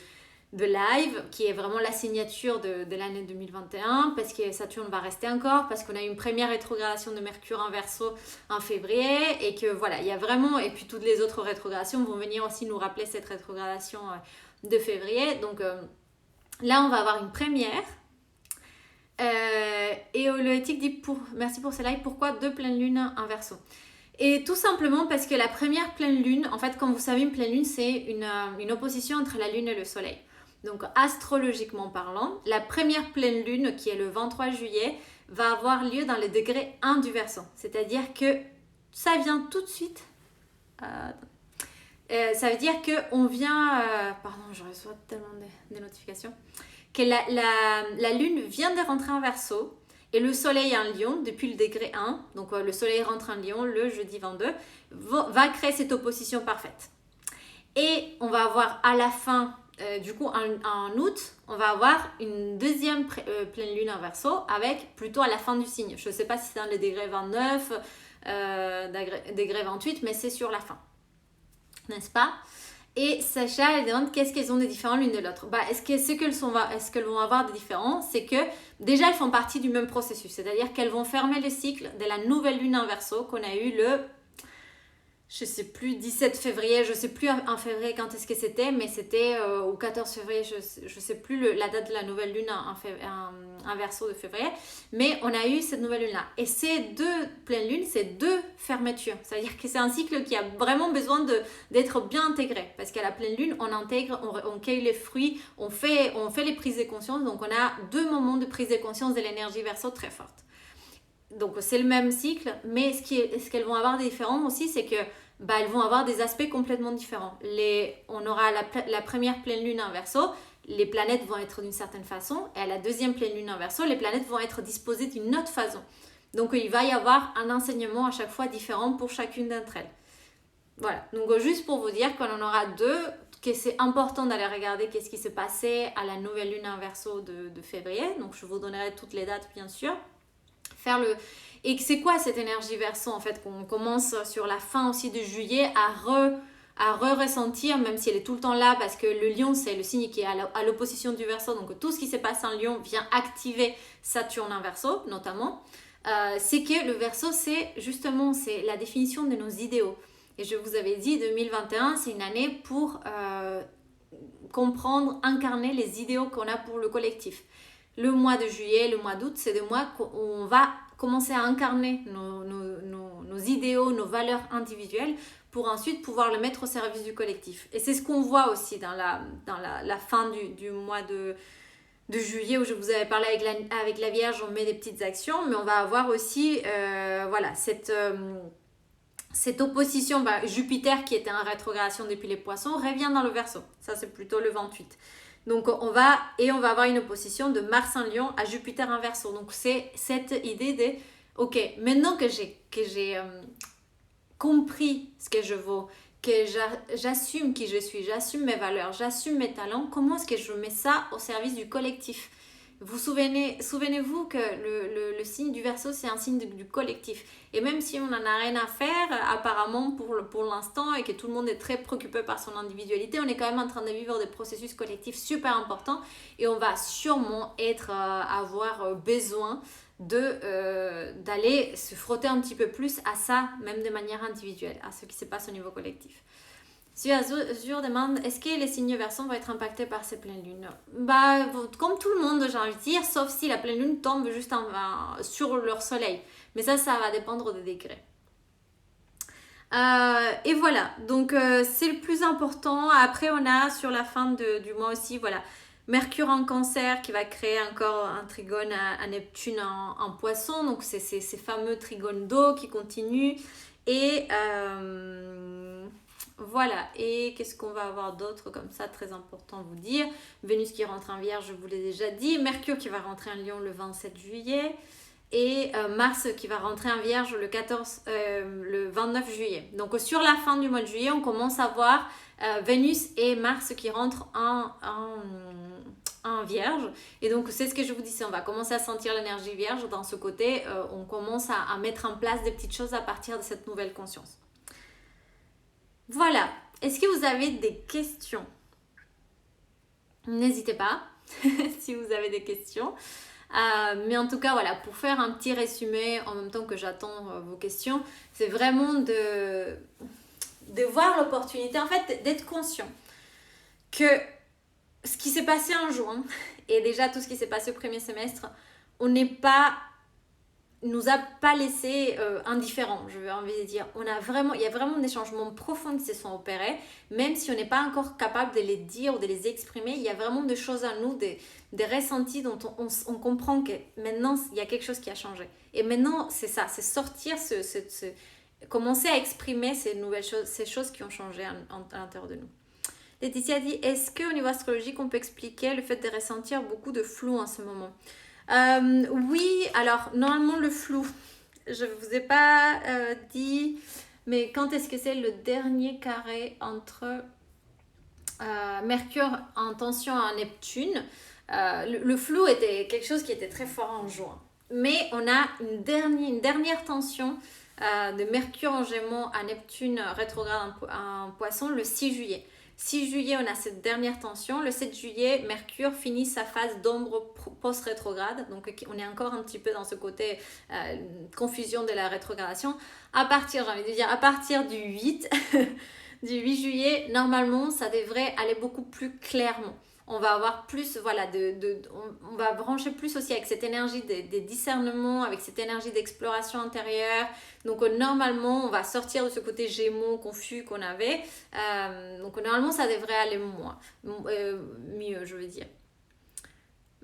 Speaker 1: live, qui est vraiment la signature de l'année 2021, parce que Saturne va rester encore, parce qu'on a eu une première rétrogradation de Mercure en Verseau en février, et que voilà, il y a vraiment, et puis toutes les autres rétrogradations vont venir aussi nous rappeler cette rétrogradation de février. Donc là, on va avoir une première. Et Holoéthique dit merci pour ce live, pourquoi 2 pleines lunes en Verseau? Et tout simplement parce que la première pleine lune, en fait, comme vous savez, une pleine lune, c'est une opposition entre la lune et le soleil. Donc, astrologiquement parlant, la première pleine lune, qui est le 23 juillet, va avoir lieu dans le degré 1 du Verseau. C'est-à-dire que ça vient tout de suite. Ça veut dire qu'on vient... pardon, je reçois tellement des notifications. Que la Lune vient de rentrer en Verseau et le Soleil en Lion depuis le degré 1. Donc le Soleil rentre en Lion le jeudi 22. Va créer cette opposition parfaite. Et on va avoir à la fin, du coup en août, on va avoir une deuxième pleine lune en Verseau avec plutôt à la fin du signe. Je ne sais pas si c'est dans le degré 29, degré 28, mais c'est sur la fin. N'est-ce pas? Et Sacha, elle demande qu'est-ce qu'elles ont de différent l'une de l'autre. Est-ce qu'elles vont avoir de différents? C'est que déjà, elles font partie du même processus. C'est-à-dire qu'elles vont fermer le cycle de la nouvelle lune en Verseau qu'on a eu je sais plus, 17 février, je sais plus en février quand est-ce que c'était, mais c'était au 14 février, je sais plus la date de la nouvelle lune en Verseau de février, mais on a eu cette nouvelle lune-là. Et ces deux pleines lunes, c'est deux fermetures. C'est-à-dire que c'est un cycle qui a vraiment besoin d'être bien intégré, parce qu'à la pleine lune, on intègre, on cueille les fruits, on fait les prises de conscience, donc on a deux moments de prise de conscience de l'énergie Verseau très forte. Donc c'est le même cycle, mais ce qu'elles vont avoir de différent aussi, c'est que elles vont avoir des aspects complètement différents. On aura la première pleine lune en Verseau, les planètes vont être d'une certaine façon, et à la deuxième pleine lune en Verseau, les planètes vont être disposées d'une autre façon. Donc il va y avoir un enseignement à chaque fois différent pour chacune d'entre elles. Voilà, donc juste pour vous dire qu'on en aura deux, que c'est important d'aller regarder qu'est-ce qui s'est passé à la nouvelle lune en Verseau de février. Donc je vous donnerai toutes les dates bien sûr. Et c'est quoi cette énergie Verseau en fait qu'on commence sur la fin aussi de juillet à ressentir, même si elle est tout le temps là, parce que le Lion c'est le signe qui est à l'opposition du Verseau, donc tout ce qui se passe en Lion vient activer Saturne en Verseau notamment. C'est que le Verseau c'est la définition de nos idéaux. Et je vous avais dit 2021 c'est une année pour comprendre, incarner les idéaux qu'on a pour le collectif. Le mois de juillet, le mois d'août, c'est des mois où on va commencer à incarner nos idéaux, nos valeurs individuelles pour ensuite pouvoir le mettre au service du collectif. Et c'est ce qu'on voit aussi dans la fin du mois de juillet où je vous avais parlé avec la Vierge, on met des petites actions, mais on va avoir aussi cette opposition, Jupiter qui était en rétrogradation depuis les Poissons revient dans le Verseau. Ça c'est plutôt le 28. Donc on va avoir une opposition de Mars en Lion à Jupiter en Verseau. Donc c'est cette idée de ok, maintenant que j'ai compris ce que je vaux, que j'assume qui je suis, j'assume mes valeurs, j'assume mes talents, comment est-ce que je mets ça au service du collectif? Souvenez-vous que le signe du Verseau, c'est un signe du collectif. Et même si on n'en a rien à faire, apparemment pour l'instant, et que tout le monde est très préoccupé par son individualité, on est quand même en train de vivre des processus collectifs super importants. Et on va sûrement avoir besoin d'aller se frotter un petit peu plus à ça, même de manière individuelle, à ce qui se passe au niveau collectif. Si Azur demande, est-ce que les signes Verseau vont être impactés par ces pleines lunes? Comme tout le monde, j'ai envie de dire, sauf si la pleine lune tombe juste sur leur soleil. Mais ça va dépendre des degrés. Et voilà, donc c'est le plus important. Après, on a sur la fin du mois aussi, voilà, Mercure en Cancer qui va créer encore un trigone à Neptune en Poisson. Donc c'est ces fameux trigones d'eau qui continuent. Et voilà, et qu'est-ce qu'on va avoir d'autre comme ça, très important à vous dire. Vénus qui rentre en Vierge, je vous l'ai déjà dit. Mercure qui va rentrer en Lion le 27 juillet. Et Mars qui va rentrer en Vierge le 29 juillet. Donc sur la fin du mois de juillet, on commence à voir Vénus et Mars qui rentrent en Vierge. Et donc c'est ce que je vous dis, on va commencer à sentir l'énergie Vierge dans ce côté. On commence à mettre en place des petites choses à partir de cette nouvelle conscience. Voilà, est-ce que vous avez des questions? N'hésitez pas si vous avez des questions. Mais en tout cas, voilà, pour faire un petit résumé en même temps que j'attends vos questions, c'est vraiment de voir l'opportunité, en fait, d'être conscient que ce qui s'est passé en juin et déjà tout ce qui s'est passé au premier semestre, nous a pas laissé indifférents, je veux envie de dire. Il y a vraiment des changements profonds qui se sont opérés, même si on n'est pas encore capable de les dire ou de les exprimer. Il y a vraiment des choses en nous, des ressentis dont on comprend que maintenant il y a quelque chose qui a changé. Et maintenant c'est ça, c'est sortir commencer à exprimer ces nouvelles choses, ces choses qui ont changé à l'intérieur de nous. Laetitia dit, est-ce qu'au niveau astrologique, on peut expliquer le fait de ressentir beaucoup de flou en ce moment? Oui, alors normalement le flou, je ne vous ai pas dit, mais quand est-ce que c'est le dernier carré entre Mercure en tension à Neptune? Le flou était quelque chose qui était très fort en juin. Mais on a une dernière tension de Mercure en Gémeaux à Neptune rétrograde en Poisson le 6 juillet. 6 juillet, on a cette dernière tension. Le 7 juillet, Mercure finit sa phase d'ombre post-rétrograde. Donc, on est encore un petit peu dans ce côté confusion de la rétrogradation. À partir, j'ai envie de dire, à partir du 8, du 8 juillet, normalement, ça devrait aller beaucoup plus clairement. On va avoir plus, voilà, on va brancher plus aussi avec cette énergie des discernements, avec cette énergie d'exploration intérieure. Donc normalement, on va sortir de ce côté gémeaux confus qu'on avait. Donc normalement, ça devrait aller mieux, je veux dire.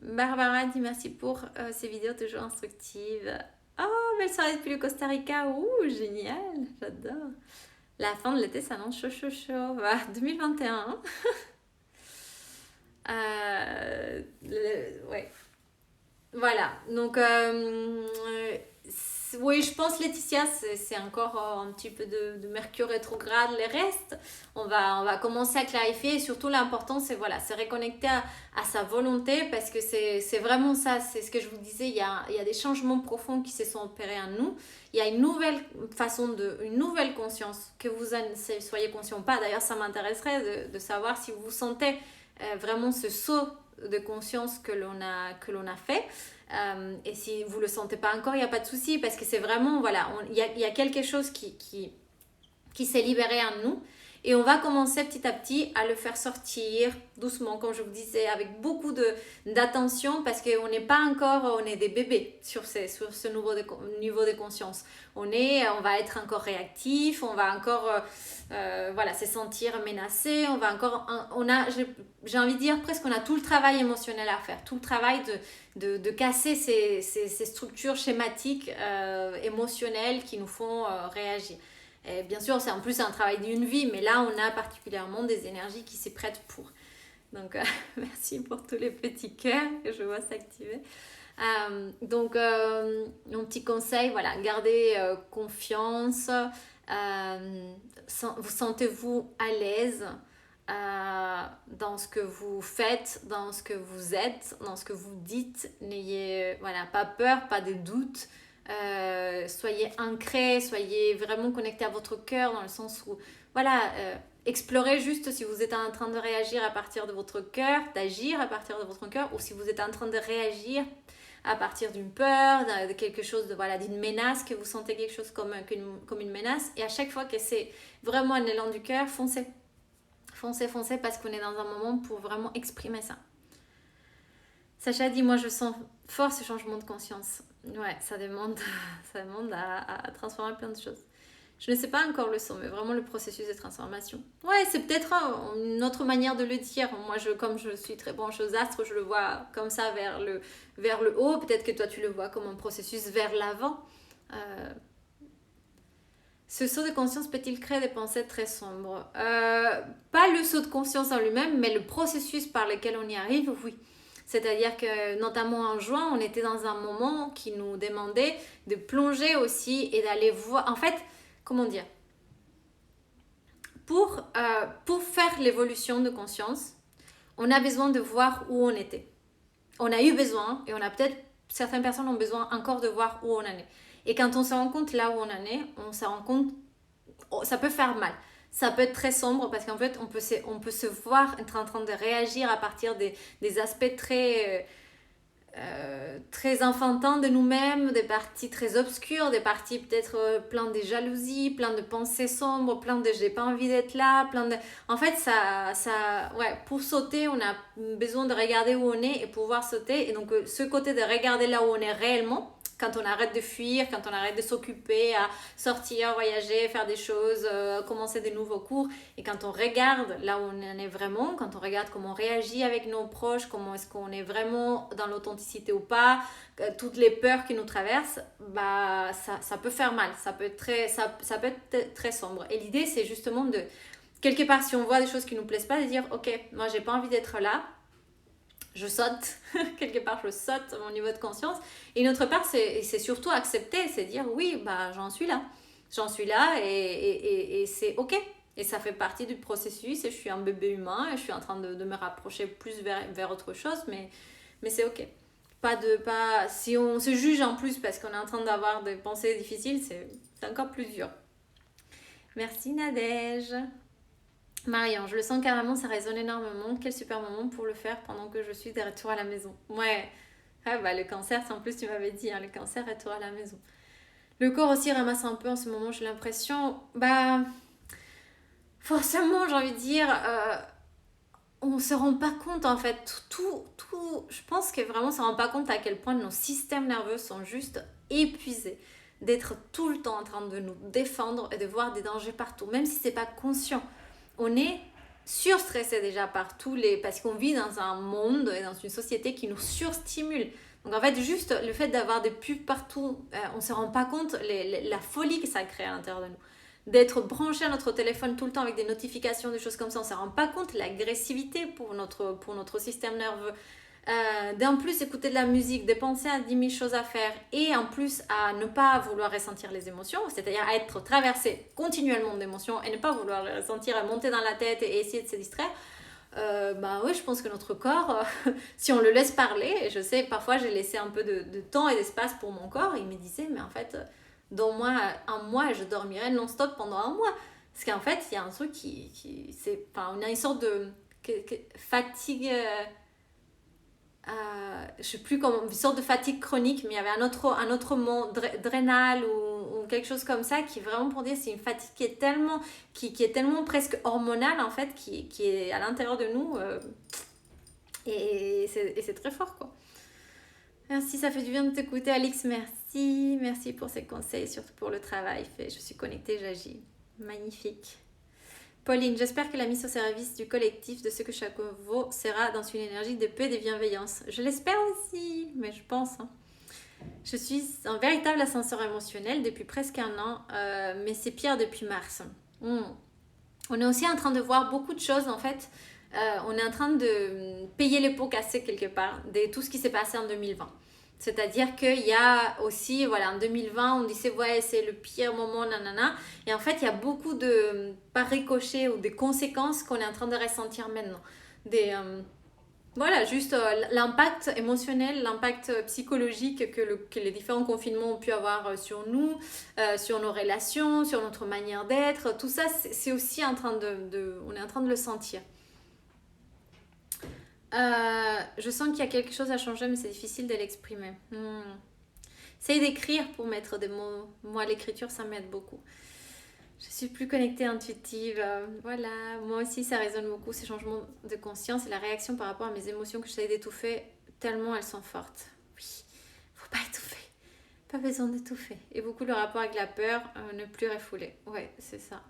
Speaker 1: Barbara dit merci pour ces vidéos toujours instructives. Oh, belle soirée depuis le Costa Rica. Ouh, génial, j'adore. La fin de l'été s'annonce chaud. 2021. Ouais. Voilà. Donc, oui, je pense, Laetitia, c'est encore un petit peu de Mercure rétrograde. Les restes, on va commencer à clarifier. Et surtout, l'important, c'est voilà, se reconnecter à sa volonté parce que c'est vraiment ça. C'est ce que je vous disais. Il y a des changements profonds qui se sont opérés en nous. Il y a une nouvelle façon, une nouvelle conscience, que vous en soyez conscient ou pas. D'ailleurs, ça m'intéresserait de savoir si vous sentez vraiment ce saut de conscience que l'on a fait. Et si vous ne le sentez pas encore, il n'y a pas de souci parce que c'est vraiment, voilà, il y a quelque chose qui s'est libéré en nous et on va commencer petit à petit à le faire sortir doucement, comme je vous disais, avec beaucoup d'attention parce qu'on n'est pas encore, on est des bébés sur ce niveau de conscience. On va être encore réactif, on va encore voilà, se sentir menacé, j'ai envie de dire presque on a tout le travail émotionnel à faire, tout le travail de casser ces structures schématiques émotionnelles qui nous font réagir. Et bien sûr, c'est en plus un travail d'une vie, mais là, on a particulièrement des énergies qui s'y prêtent pour. Donc, merci pour tous les petits cœurs que je vois s'activer. Donc, mon petit conseil, voilà, gardez confiance. Vous sentez-vous à l'aise dans ce que vous faites, dans ce que vous êtes, dans ce que vous dites. N'ayez pas peur, pas de doute. Soyez ancrés, soyez vraiment connectés à votre cœur dans le sens où, explorez juste si vous êtes en train de réagir à partir de votre cœur, d'agir à partir de votre cœur, ou si vous êtes en train de réagir à partir d'une peur, de quelque chose, d'une menace, que vous sentez quelque chose comme une menace. Et à chaque fois que c'est vraiment un élan du cœur, foncez. Foncez parce qu'on est dans un moment pour vraiment exprimer ça. Sacha dit, moi je sens fort ce changement de conscience. Ouais, ça demande à transformer plein de choses. Je ne sais pas encore le son, mais vraiment le processus de transformation. Ouais, c'est peut-être une autre manière de le dire. Moi, comme je suis très branchée aux astres, je le vois comme ça vers le haut. Peut-être que toi, tu le vois comme un processus vers l'avant. Ce saut de conscience peut-il créer des pensées très sombres? Pas le saut de conscience en lui-même, mais le processus par lequel on y arrive, oui. C'est-à-dire que, notamment en juin, on était dans un moment qui nous demandait de plonger aussi et d'aller voir... En fait, comment dire? Pour faire l'évolution de conscience, on a besoin de voir où on était. On a eu besoin, et certaines personnes ont besoin encore de voir où on en est. Et quand on se rend compte là où on en est, on se rend compte... ça peut faire mal. Ça peut être très sombre parce qu'en fait, on peut se voir être en train de réagir à partir des aspects très enfantins de nous-mêmes, des parties très obscures, des parties peut-être plein de jalousie, plein de pensées sombres, plein de j'ai pas envie d'être là, En fait, pour sauter, on a besoin de regarder où on est et pouvoir sauter. Et donc, ce côté de regarder là où on est réellement, Quand on arrête de fuir, quand on arrête de s'occuper à sortir, voyager, faire des choses, commencer des nouveaux cours. Et quand on regarde là où on en est vraiment, quand on regarde comment on réagit avec nos proches, comment est-ce qu'on est vraiment dans l'authenticité ou pas, toutes les peurs qui nous traversent, bah, ça peut faire mal, ça peut être très sombre. Et l'idée, c'est justement de, quelque part, si on voit des choses qui ne nous plaisent pas, de dire, ok, moi, j'ai pas envie d'être là, je saute, quelque part je saute mon niveau de conscience. Et une autre part, c'est surtout accepter, c'est dire oui, bah j'en suis là. J'en suis là et c'est ok. Et ça fait partie du processus et je suis un bébé humain et je suis en train de me rapprocher plus vers autre chose, mais c'est ok. Si on se juge en plus parce qu'on est en train d'avoir des pensées difficiles, c'est encore plus dur. Merci Nadège. Marion, je le sens carrément, ça résonne énormément. Quel super moment pour le faire pendant que je suis de retour à la maison. Ouais, ah bah le cancer, c'est en plus tu m'avais dit, hein, le cancer, retour à la maison. Le corps aussi ramasse un peu en ce moment, j'ai l'impression. Bah, forcément, j'ai envie de dire, on se rend pas compte en fait. Je pense que vraiment, on se rend pas compte à quel point nos systèmes nerveux sont juste épuisés. D'être tout le temps en train de nous défendre et de voir des dangers partout, même si c'est pas conscient. On est surstressé déjà par parce qu'on vit dans un monde et dans une société qui nous surstimule. Donc en fait, juste le fait d'avoir des pubs partout, on ne se rend pas compte la folie que ça crée à l'intérieur de nous. D'être branché à notre téléphone tout le temps avec des notifications, des choses comme ça, on ne se rend pas compte l'agressivité pour notre système nerveux. D'en plus écouter de la musique, de penser à 10 000 choses à faire et en plus à ne pas vouloir ressentir les émotions, c'est-à-dire à être traversé continuellement d'émotions et ne pas vouloir les ressentir, à monter dans la tête et essayer de se distraire, bah oui, je pense que notre corps, si on le laisse parler, et je sais, parfois j'ai laissé un peu de temps et d'espace pour mon corps, il me disait, mais en fait, dans un mois, je dormirai non-stop pendant un mois. Parce qu'en fait, il y a un truc on a une sorte de fatigue... je sais plus comment, une sorte de fatigue chronique, mais il y avait un autre mot, drainal ou quelque chose comme ça, qui est vraiment pour dire c'est une fatigue qui est tellement presque hormonale en fait, qui est à l'intérieur de nous et c'est très fort quoi. Merci, ça fait du bien de t'écouter Alix, merci pour ces conseils, surtout pour le travail fait. Je suis connectée, j'agis. Magnifique. Pauline, j'espère que la mise au service du collectif de ce que chacun vaut sera dans une énergie de paix et de bienveillance. Je l'espère aussi, mais je pense. Je suis un véritable ascenseur émotionnel depuis presque un an, mais c'est pire depuis mars. On est aussi en train de voir beaucoup de choses en fait. On est en train de payer les pots cassés quelque part de tout ce qui s'est passé en 2020. C'est-à-dire qu'il y a aussi, voilà, en 2020, on disait, ouais, c'est le pire moment, nanana. Et en fait, il y a beaucoup de, par ricochet ou des conséquences qu'on est en train de ressentir maintenant. Voilà, juste l'impact émotionnel, l'impact psychologique que les différents confinements ont pu avoir sur nous, sur nos relations, sur notre manière d'être. Tout ça, c'est aussi on est en train de le sentir. Je sens qu'il y a quelque chose à changer, mais c'est difficile de l'exprimer. Essaye d'écrire pour mettre des mots. Moi, l'écriture, ça m'aide beaucoup. Je suis plus connectée, intuitive. Voilà, moi aussi, ça résonne beaucoup, ces changements de conscience et la réaction par rapport à mes émotions que j'essaie d'étouffer, tellement elles sont fortes. Oui, faut pas étouffer. Pas besoin d'étouffer. Et beaucoup le rapport avec la peur, ne plus refouler. Ouais, c'est ça.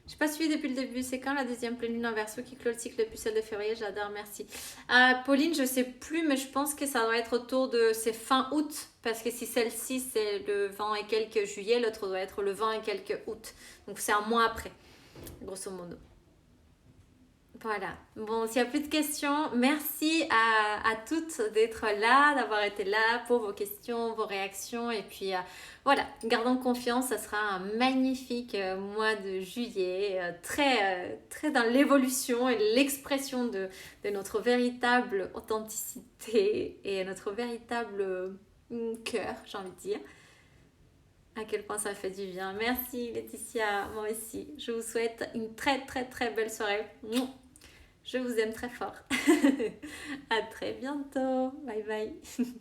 Speaker 1: Je n'ai pas suivi depuis le début. C'est quand la deuxième pleine lune en Verseau qui clôt le cycle depuis celle de février? J'adore, merci. Pauline, je ne sais plus, mais je pense que ça doit être autour de... C'est fin août, parce que si celle-ci, c'est le 20 et quelques juillet, l'autre doit être le 20 et quelques août. Donc c'est un mois après, grosso modo. Voilà. Bon, s'il n'y a plus de questions, merci à toutes d'être là, d'avoir été là pour vos questions, vos réactions. Et puis, voilà, gardons confiance, ça sera un magnifique mois de juillet, très dans l'évolution et l'expression de notre véritable authenticité et notre véritable cœur, j'ai envie de dire. À quel point ça fait du bien. Merci Laetitia, moi aussi. Je vous souhaite une très très très belle soirée. Je vous aime très fort. À très bientôt. Bye bye.